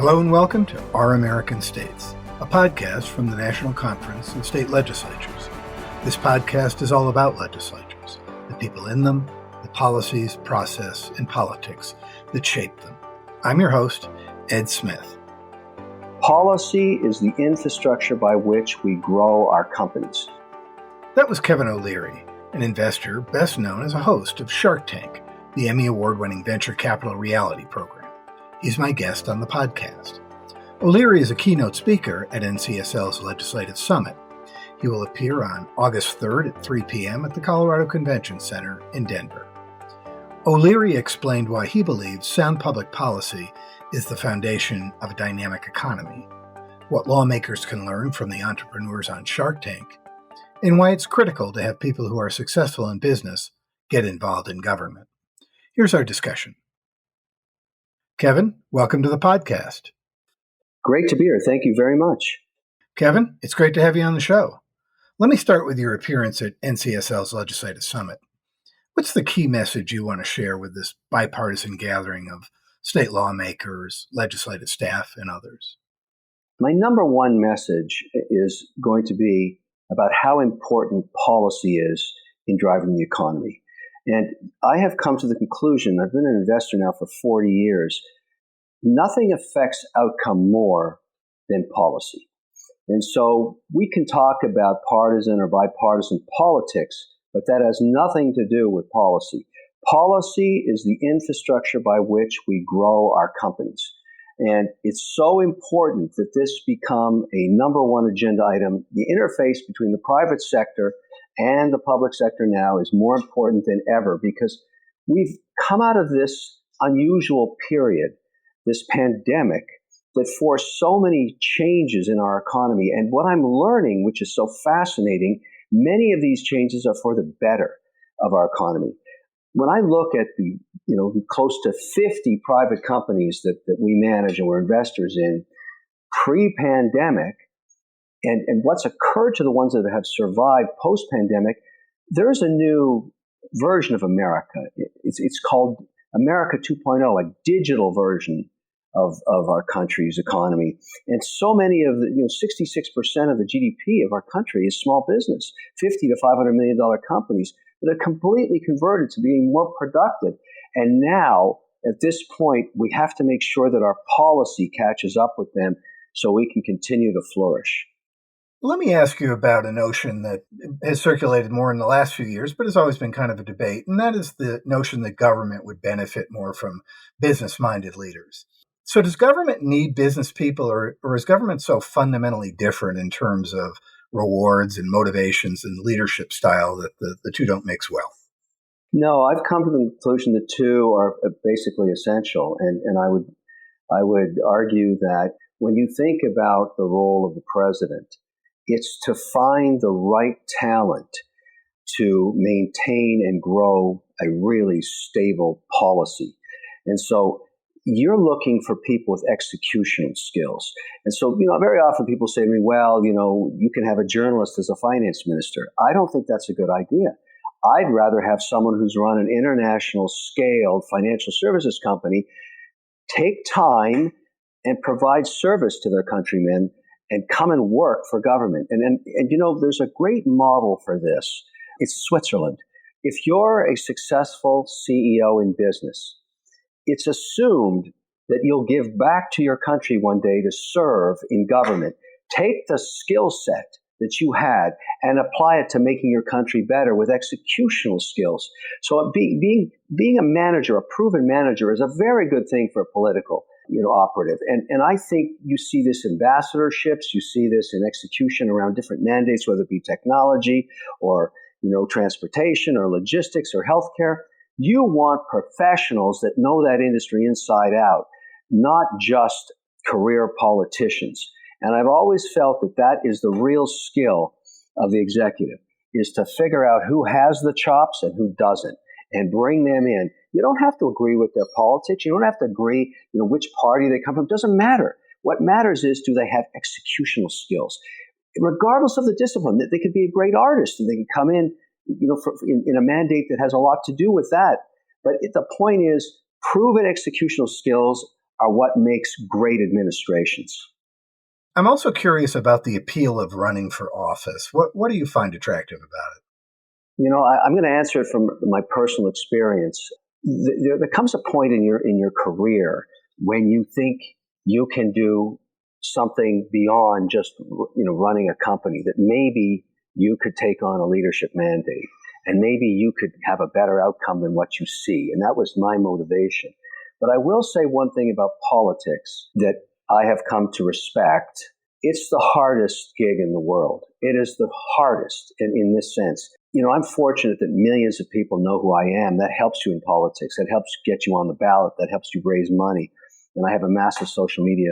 Hello and welcome to Our American States, a podcast from the National Conference of State Legislatures. This podcast is all about legislatures, the people in them, the policies, process, and politics that shape them. I'm your host, Ed Smith. Policy is the infrastructure by which we grow our companies. That was Kevin O'Leary, an investor best known as a host of Shark Tank, the Emmy Award-winning venture capital reality program. He's my guest on the podcast. O'Leary is a keynote speaker at NCSL's Legislative Summit. He will appear on August 3rd at 3 p.m. at the Colorado Convention Center in Denver. O'Leary explained why he believes sound public policy is the foundation of a dynamic economy, what lawmakers can learn from the entrepreneurs on Shark Tank, and why it's critical to have people who are successful in business get involved in government. Here's our discussion. Kevin, welcome to the podcast. Great to be here. Thank you very much. Kevin, it's great to have you on the show. Let me start with your appearance at NCSL's Legislative Summit. What's the key message you want to share with this bipartisan gathering of state lawmakers, legislative staff, and others? My number one message is going to be about how important policy is in driving the economy. And I have come to the conclusion, I've been an investor now for 40 years, nothing affects outcome more than policy. And so we can talk about partisan or bipartisan politics, but that has nothing to do with policy. Policy is the infrastructure by which we grow our companies. And it's so important that this become a number one agenda item. The interface between the private sector and the public sector now is more important than ever because we've come out of this unusual period, this pandemic, that forced so many changes in our economy. And what I'm learning, which is so fascinating, many of these changes are for the better of our economy. When I look at the close to 50 private companies that we manage and we're investors in pre-pandemic, and what's occurred to the ones that have survived post-pandemic, there's a new version of America. It's called America 2.0, a digital version of our country's economy. And so many of the, 66% of the GDP of our country is small business, $50 to $500 million companies that are completely converted to being more productive. And now, at this point, we have to make sure that our policy catches up with them so we can continue to flourish. Let me ask you about a notion that has circulated more in the last few years, but has always been kind of a debate, and that is the notion that government would benefit more from business-minded leaders. So does government need business people, or is government so fundamentally different in terms of rewards and motivations and leadership style that the two don't mix well? No, I've come to the conclusion the two are basically essential, and I would argue that when you think about the role of the president, it's to find the right talent to maintain and grow a really stable policy. And so you're looking for people with executional skills. And so, very often people say to me, well, you can have a journalist as a finance minister. I don't think that's a good idea. I'd rather have someone who's run an international scaled financial services company take time and provide service to their countrymen and come and work for government. And there's a great model for this. It's Switzerland. If you're a successful CEO in business, it's assumed that you'll give back to your country one day to serve in government. Take the skill set that you had and apply it to making your country better with executional skills. So being a manager, a proven manager, is a very good thing for a political operative. And I think you see this in ambassadorships, you see this in execution around different mandates, whether it be technology or, transportation or logistics or healthcare. You want professionals that know that industry inside out, not just career politicians. And I've always felt that is the real skill of the executive, is to figure out who has the chops and who doesn't, and bring them in. You don't have to agree with their politics. You don't have to agree, which party they come from. It doesn't matter. What matters is, do they have executional skills? Regardless of the discipline, they could be a great artist and they can come in, in a mandate that has a lot to do with that. But the point is, proven executional skills are what makes great administrations. I'm also curious about the appeal of running for office. What do you find attractive about it? I'm going to answer it from my personal experience. There comes a point in your career when you think you can do something beyond just running a company, that maybe you could take on a leadership mandate and maybe you could have a better outcome than what you see. And that was my motivation. But I will say one thing about politics that I have come to respect. It's the hardest gig in the world. It is the hardest in this sense. I'm fortunate that millions of people know who I am. That helps you in politics. That helps get you on the ballot. That helps you raise money. And I have a massive social media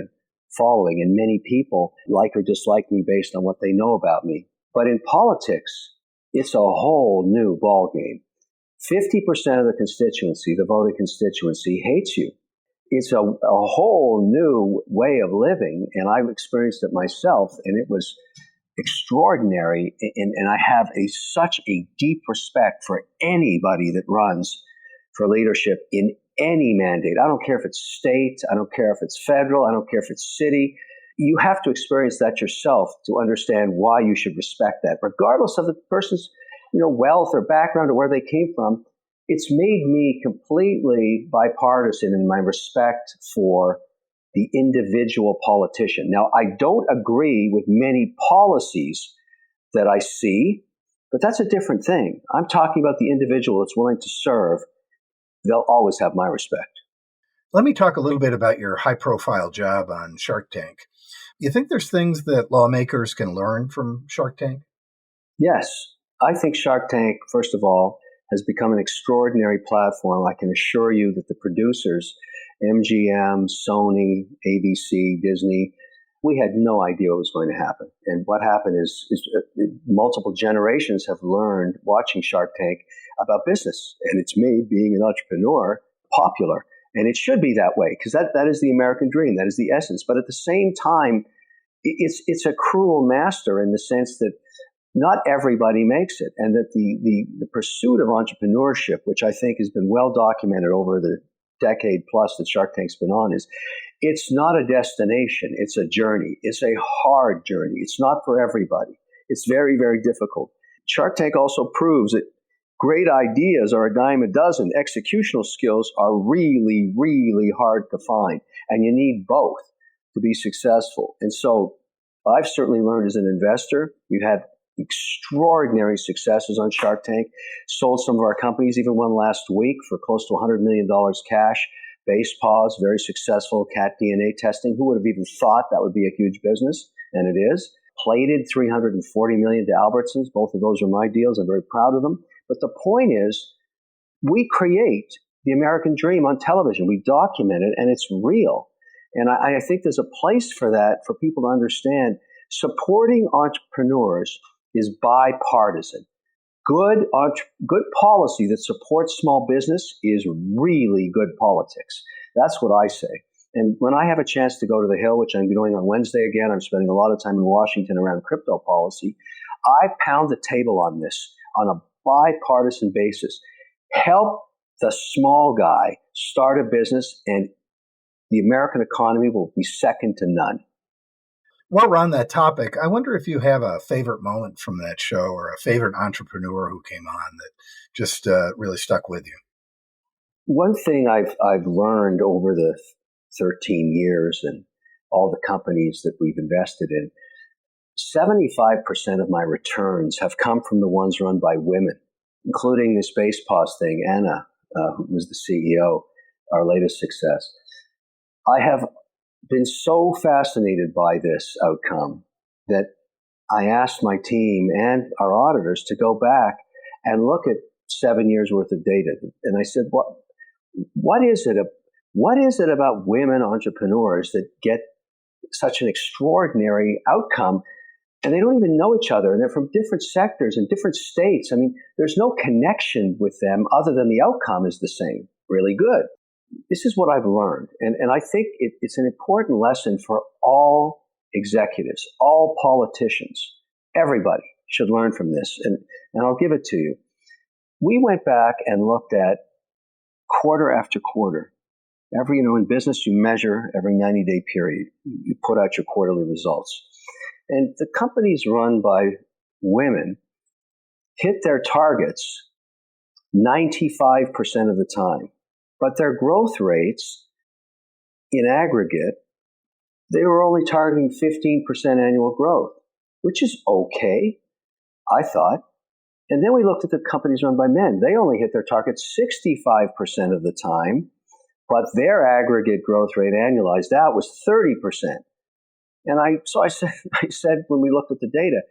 following, and many people like or dislike me based on what they know about me. But in politics, it's a whole new ballgame. 50% of the constituency, the voting constituency, hates you. It's a whole new way of living, and I've experienced it myself, and it was extraordinary. And I have such a deep respect for anybody that runs for leadership in any mandate. I don't care if it's state, I don't care if it's federal, I don't care if it's city. You have to experience that yourself to understand why you should respect that, regardless of the person's wealth or background or where they came from. It's made me completely bipartisan in my respect for the individual politician. Now, I don't agree with many policies that I see, but that's a different thing. I'm talking about the individual that's willing to serve. They'll always have my respect. Let me talk a little bit about your high-profile job on Shark Tank. You think there's things that lawmakers can learn from Shark Tank? Yes. I think Shark Tank, first of all, has become an extraordinary platform. I can assure you that the producers, MGM, Sony, ABC, Disney, we had no idea what was going to happen. And what happened is multiple generations have learned watching Shark Tank about business. And it's made being an entrepreneur popular. And it should be that way, because that is the American dream. That is the essence. But at the same time, it's a cruel master in the sense that not everybody makes it, and that the pursuit of entrepreneurship, which I think has been well documented over the decade plus that Shark Tank's been on, is it's not a destination, it's a journey. It's a hard journey. It's not for everybody. It's very, very difficult. Shark Tank also proves that great ideas are a dime a dozen. Executional skills are really, really hard to find, and you need both to be successful. And so I've certainly learned as an investor. We've had extraordinary successes on Shark Tank, sold some of our companies, even one last week for close to $100 million cash. Base Paws, very successful cat DNA testing. Who would have even thought that would be a huge business? And it is. Plated $340 million to Albertsons. Both of those are my deals. I'm very proud of them. But the point is, we create the American dream on television. We document it, and it's real. And I think there's a place for that, for people to understand. Supporting entrepreneurs is bipartisan. Good policy that supports small business is really good politics. That's what I say. And when I have a chance to go to the Hill, which I'm doing on Wednesday again, I'm spending a lot of time in Washington around crypto policy, I pound the table on this on a bipartisan basis. Help the small guy start a business, and the American economy will be second to none. While we're on that topic, I wonder if you have a favorite moment from that show or a favorite entrepreneur who came on that just really stuck with you. One thing I've learned over the 13 years and all the companies that we've invested in, 75% of my returns have come from the ones run by women, including this Base Paws thing, Anna, who was the CEO, our latest success. I have been so fascinated by this outcome that I asked my team and our auditors to go back and look at 7 years worth of data. And I said, what is it about women entrepreneurs that get such an extraordinary outcome, and they don't even know each other, and they're from different sectors and different states? I mean, there's no connection with them other than the outcome is the same. Really good. This is what I've learned. And I think it's an important lesson for all executives, all politicians. Everybody should learn from this. And I'll give it to you. We went back and looked at quarter after quarter In business, you measure every 90-day period. You put out your quarterly results. And the companies run by women hit their targets 95% of the time. But their growth rates in aggregate, they were only targeting 15% annual growth, which is okay, I thought. And then we looked at the companies run by men. They only hit their targets 65% of the time, but their aggregate growth rate annualized out was 30%. And I said when we looked at the data,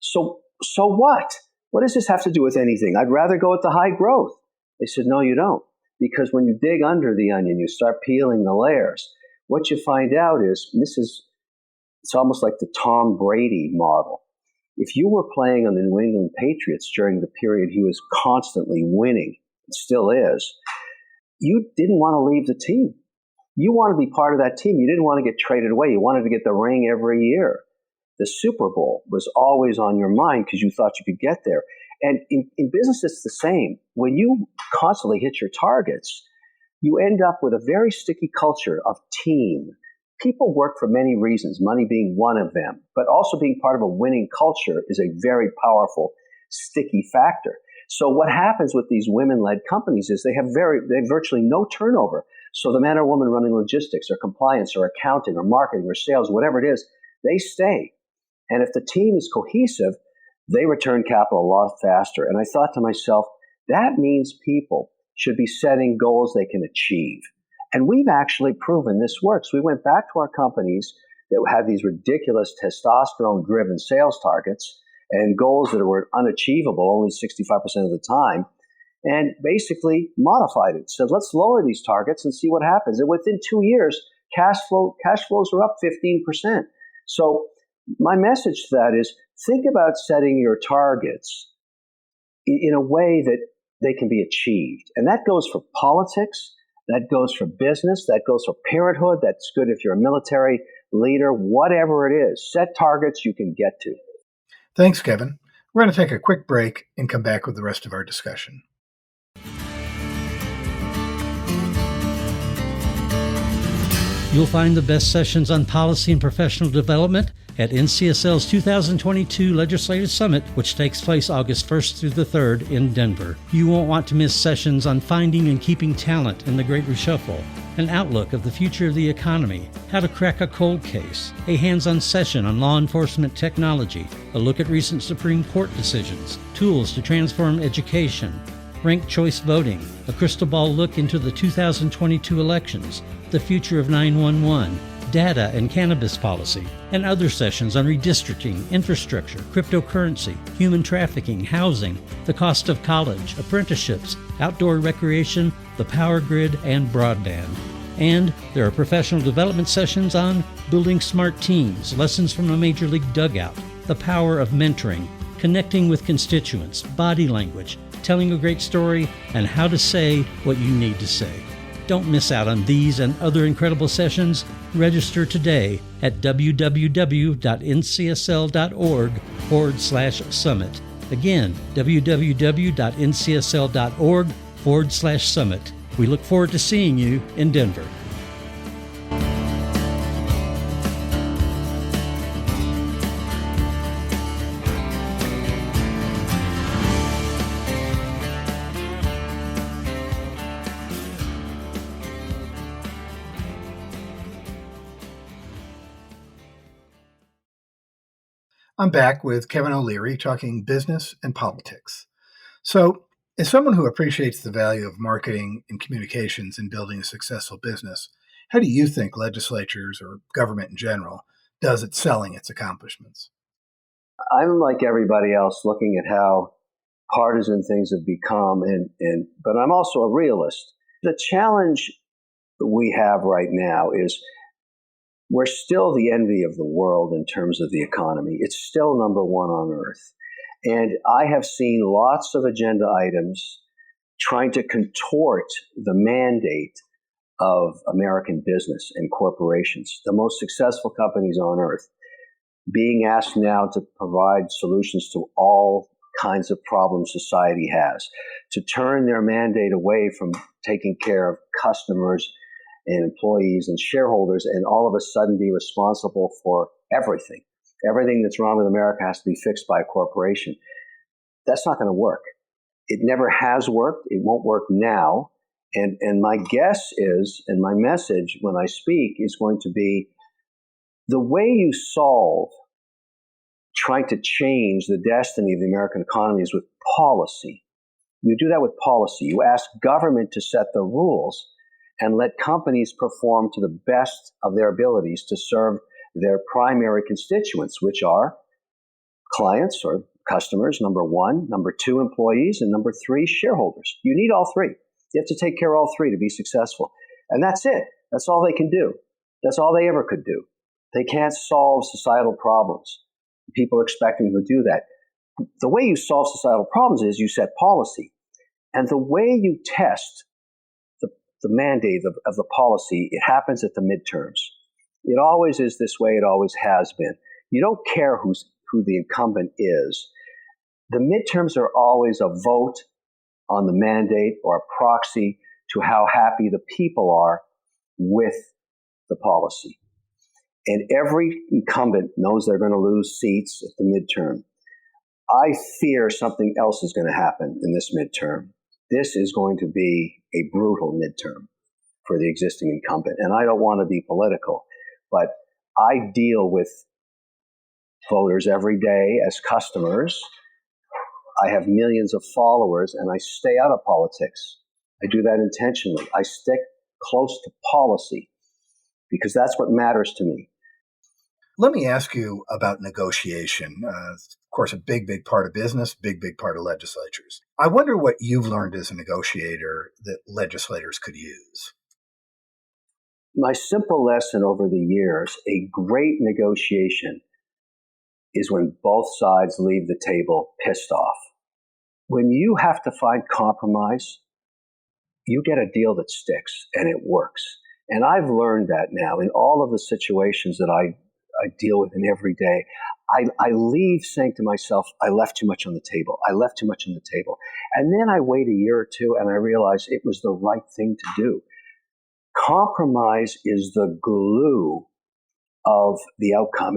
so what? What does this have to do with anything? I'd rather go with the high growth. They said, no, you don't. Because when you dig under the onion, you start peeling the layers, what you find out is, it's almost like the Tom Brady model. If you were playing on the New England Patriots during the period he was constantly winning, it still is, you didn't want to leave the team. You want to be part of that team. You didn't want to get traded away. You wanted to get the ring every year. The Super Bowl was always on your mind because you thought you could get there. And in business, it's the same. When you constantly hit your targets, you end up with a very sticky culture of team. People work for many reasons, money being one of them, but also being part of a winning culture is a very powerful, sticky factor. So what happens with these women-led companies is they have virtually no turnover. So the man or woman running logistics or compliance or accounting or marketing or sales, whatever it is, they stay. And if the team is cohesive, they return capital a lot faster. And I thought to myself, that means people should be setting goals they can achieve. And we've actually proven this works. We went back to our companies that had these ridiculous testosterone-driven sales targets and goals that were unachievable only 65% of the time, and basically modified it. Said, let's lower these targets and see what happens. And within 2 years, cash flows are up 15%. So my message to that is, think about setting your targets in a way that they can be achieved. And that goes for politics, that goes for business, that goes for parenthood, that's good if you're a military leader, whatever it is. Set targets you can get to. Thanks, Kevin. We're going to take a quick break and come back with the rest of our discussion. You'll find the best sessions on policy and professional development at NCSL's 2022 Legislative Summit, which takes place August 1st through the 3rd in Denver. You won't want to miss sessions on finding and keeping talent in the Great Reshuffle, an outlook of the future of the economy, how to crack a cold case, a hands-on session on law enforcement technology, a look at recent Supreme Court decisions, tools to transform education, ranked choice voting, a crystal ball look into the 2022 elections, the future of 911, data and cannabis policy, and other sessions on redistricting, infrastructure, cryptocurrency, human trafficking, housing, the cost of college, apprenticeships, outdoor recreation, the power grid, and broadband. And there are professional development sessions on building smart teams, lessons from a major league dugout, the power of mentoring, connecting with constituents, body language, telling a great story, and how to say what you need to say. Don't miss out on these and other incredible sessions. Register today at www.ncsl.org/summit. Again, www.ncsl.org/summit. We look forward to seeing you in Denver. I'm back with Kevin O'Leary talking business and politics. So, as someone who appreciates the value of marketing and communications in building a successful business, how do you think legislatures or government in general does at selling its accomplishments? I'm like everybody else looking at how partisan things have become, but I'm also a realist. The challenge we have right now is we're still the envy of the world in terms of the economy. It's still number one on earth. And I have seen lots of agenda items trying to contort the mandate of American business and corporations, the most successful companies on earth, being asked now to provide solutions to all kinds of problems society has, to turn their mandate away from taking care of customers and employees and shareholders and all of a sudden be responsible for everything. Everything that's wrong with America has to be fixed by a corporation. That's not going to work. It never has worked. It won't work now. And my guess is, and my message when I speak is going to be, the way you solve trying to change the destiny of the American economy is with policy. You do that with policy. You ask government to set the rules and let companies perform to the best of their abilities to serve their primary constituents, which are clients or customers, number one, number two, employees, and number three, shareholders. You need all three. You have to take care of all three to be successful. And that's it. That's all they can do. That's all they ever could do. They can't solve societal problems. People are expecting them to do that. The way you solve societal problems is you set policy. And the way you test the mandate of the policy, it happens at the midterms. It always is this way. It always has been. You don't care who the incumbent is. The midterms are always a vote on the mandate or a proxy to how happy the people are with the policy. And every incumbent knows they're going to lose seats at the midterm. I fear something else is going to happen in this midterm. This is going to be a brutal midterm for the existing incumbent. And I don't want to be political, but I deal with voters every day as customers. I have millions of followers, and I stay out of politics. I do that intentionally. I stick close to policy because that's what matters to me. Let me ask you about negotiation. Of course, a big part of business, big part of legislatures. I wonder what you've learned as a negotiator that legislators could use. My simple lesson over the years, a great negotiation is when both sides leave the table pissed off. When you have to find compromise, you get a deal that sticks and it works. And I've learned that now in all of the situations that I deal with in every day. I leave saying to myself, I left too much on the table. I left too much on the table. And then I wait a year or two and I realize it was the right thing to do. Compromise is the glue of the outcome.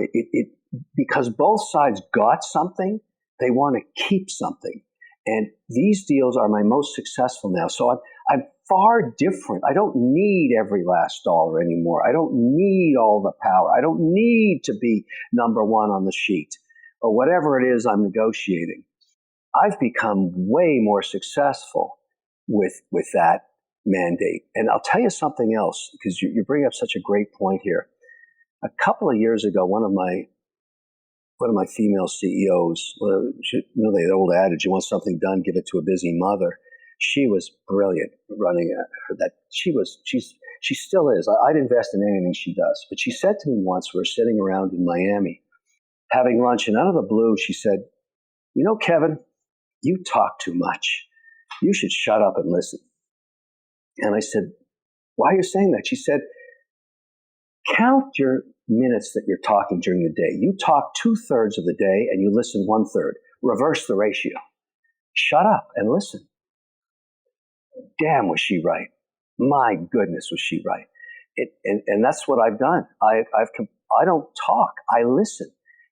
Because both sides got something, they want to keep something. And these deals are my most successful now. So I'm far different. I don't need every last dollar anymore. I don't need all the power. I don't need to be number one on the sheet or whatever it is I'm negotiating. I've become way more successful with that mandate. And I'll tell you something else, because you bring up such a great point here. A couple of years ago, one of my female CEOs, the old adage, you want something done, give it to a busy mother. She was brilliant running that. She still is. I'd invest in anything she does. But she said to me once, we were sitting around in Miami having lunch, and out of the blue, she said, Kevin, you talk too much. You should shut up and listen. And I said, why are you saying that? She said, count your minutes that you're talking during the day. You talk 2/3 of the day and you listen 1/3. Reverse the ratio. Shut up and listen. Damn, was she right. My goodness, was she right. And that's what I've done. I don't talk. I listen.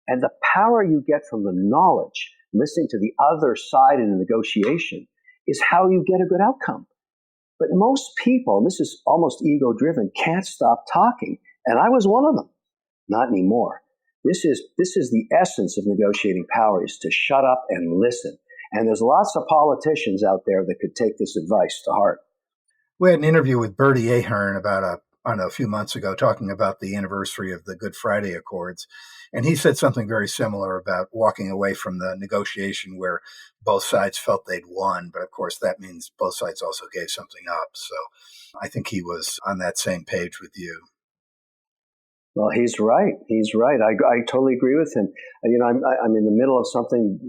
And the power you get from the knowledge, listening to the other side in a negotiation, is how you get a good outcome. But most people, and this is almost ego-driven, can't stop talking. And I was one of them. Not anymore. This is the essence of negotiating power, is to shut up and listen. And there's lots of politicians out there that could take this advice to heart. We had an interview with Bertie Ahern a few months ago, talking about the anniversary of the Good Friday Accords. And he said something very similar about walking away from the negotiation where both sides felt they'd won. But of course, that means both sides also gave something up. So I think he was on that same page with you. Well, he's right. He's right. I totally agree with him. I'm in the middle of something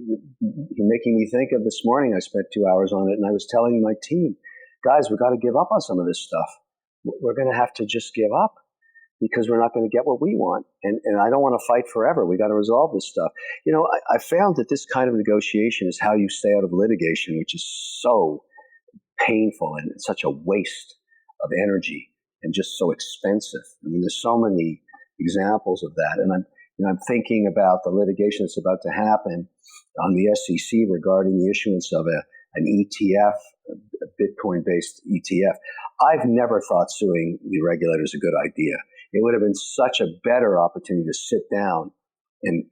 you're making me think of this morning. I spent 2 hours on it, and I was telling my team, guys, we've got to give up on some of this stuff. We're going to have to just give up because we're not going to get what we want. And I don't want to fight forever. We got to resolve this stuff. I found that this kind of negotiation is how you stay out of litigation, which is so painful and such a waste of energy. and just so expensive. I mean, there's so many examples of that. And I'm thinking about the litigation that's about to happen on the SEC regarding the issuance of an ETF, a Bitcoin-based ETF. I've never thought suing the regulator is a good idea. It would have been such a better opportunity to sit down and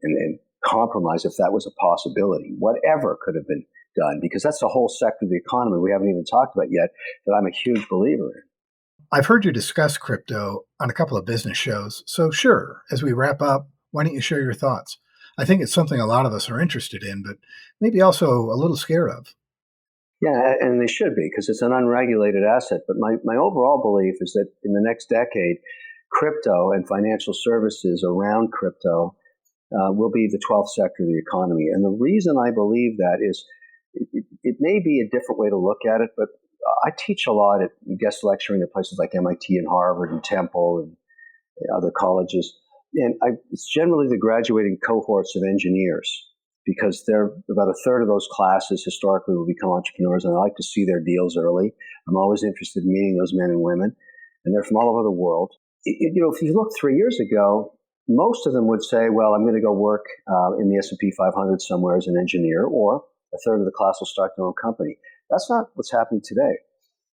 compromise if that was a possibility. Whatever could have been done, because that's the whole sector of the economy we haven't even talked about yet that I'm a huge believer in. I've heard you discuss crypto on a couple of business shows, so sure, as we wrap up, why don't you share your thoughts? I think it's something a lot of us are interested in, but maybe also a little scared of. Yeah, and they should be, because it's an unregulated asset. But my overall belief is that in the next decade, crypto and financial services around crypto will be the 12th sector of the economy. And the reason I believe that is it may be a different way to look at it, but I teach a lot at guest lecturing at places like MIT and Harvard and Temple and other colleges. And it's generally the graduating cohorts of engineers, because they're about a third of those classes historically will become entrepreneurs, and I like to see their deals early. I'm always interested in meeting those men and women, and they're from all over the world. If you look 3 years ago, most of them would say, well, I'm going to go work in the S&P 500 somewhere as an engineer, or a third of the class will start their own company. That's not what's happening today.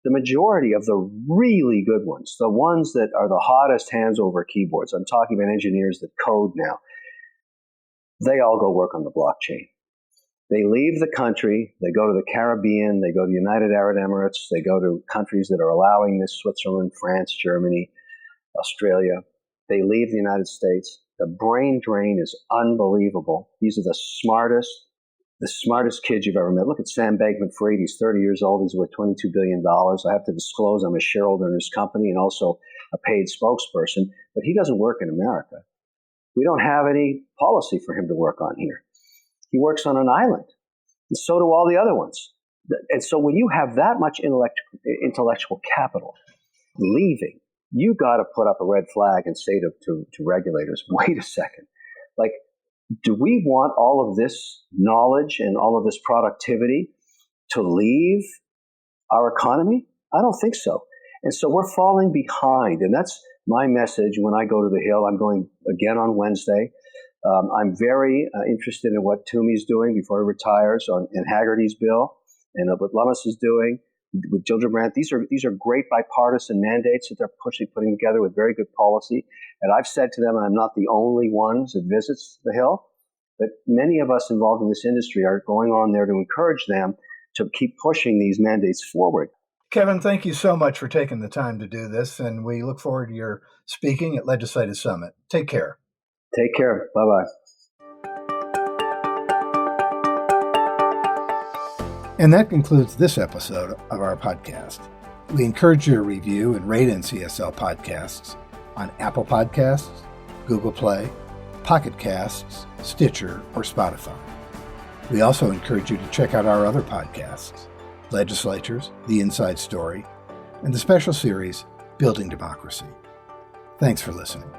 The majority of the really good ones, the ones that are the hottest hands over keyboards, I'm talking about engineers that code now, they all go work on the blockchain. They leave the country, they go to the Caribbean, they go to the United Arab Emirates, they go to countries that are allowing this, Switzerland, France, Germany, Australia. They leave the United States. The brain drain is unbelievable. These are the smartest kids you've ever met. Look at Sam Bankman-Fried. He's 30 years old. He's worth $22 billion. I have to disclose I'm a shareholder in his company and also a paid spokesperson, but he doesn't work in America. We don't have any policy for him to work on here. He works on an island, and so do all the other ones. And so when you have that much intellectual capital leaving, you got to put up a red flag and say to regulators, wait a second, like, do we want all of this knowledge and all of this productivity to leave our economy? I don't think so. And so we're falling behind. And that's my message when I go to the Hill. I'm going again on Wednesday. I'm very interested in what Toomey's doing before he retires and Haggerty's bill, and what Lummis is doing with Gillibrand. These are great bipartisan mandates that they're putting together with very good policy. And I've said to them, and I'm not the only one that visits the Hill, but many of us involved in this industry are going on there to encourage them to keep pushing these mandates forward. Kevin, thank you so much for taking the time to do this, and we look forward to your speaking at Legislative Summit. Take care. Take care. Bye-bye. And that concludes this episode of our podcast. We encourage you to review and rate NCSL podcasts on Apple Podcasts, Google Play, Pocket Casts, Stitcher, or Spotify. We also encourage you to check out our other podcasts, Legislatures, The Inside Story, and the special series, Building Democracy. Thanks for listening.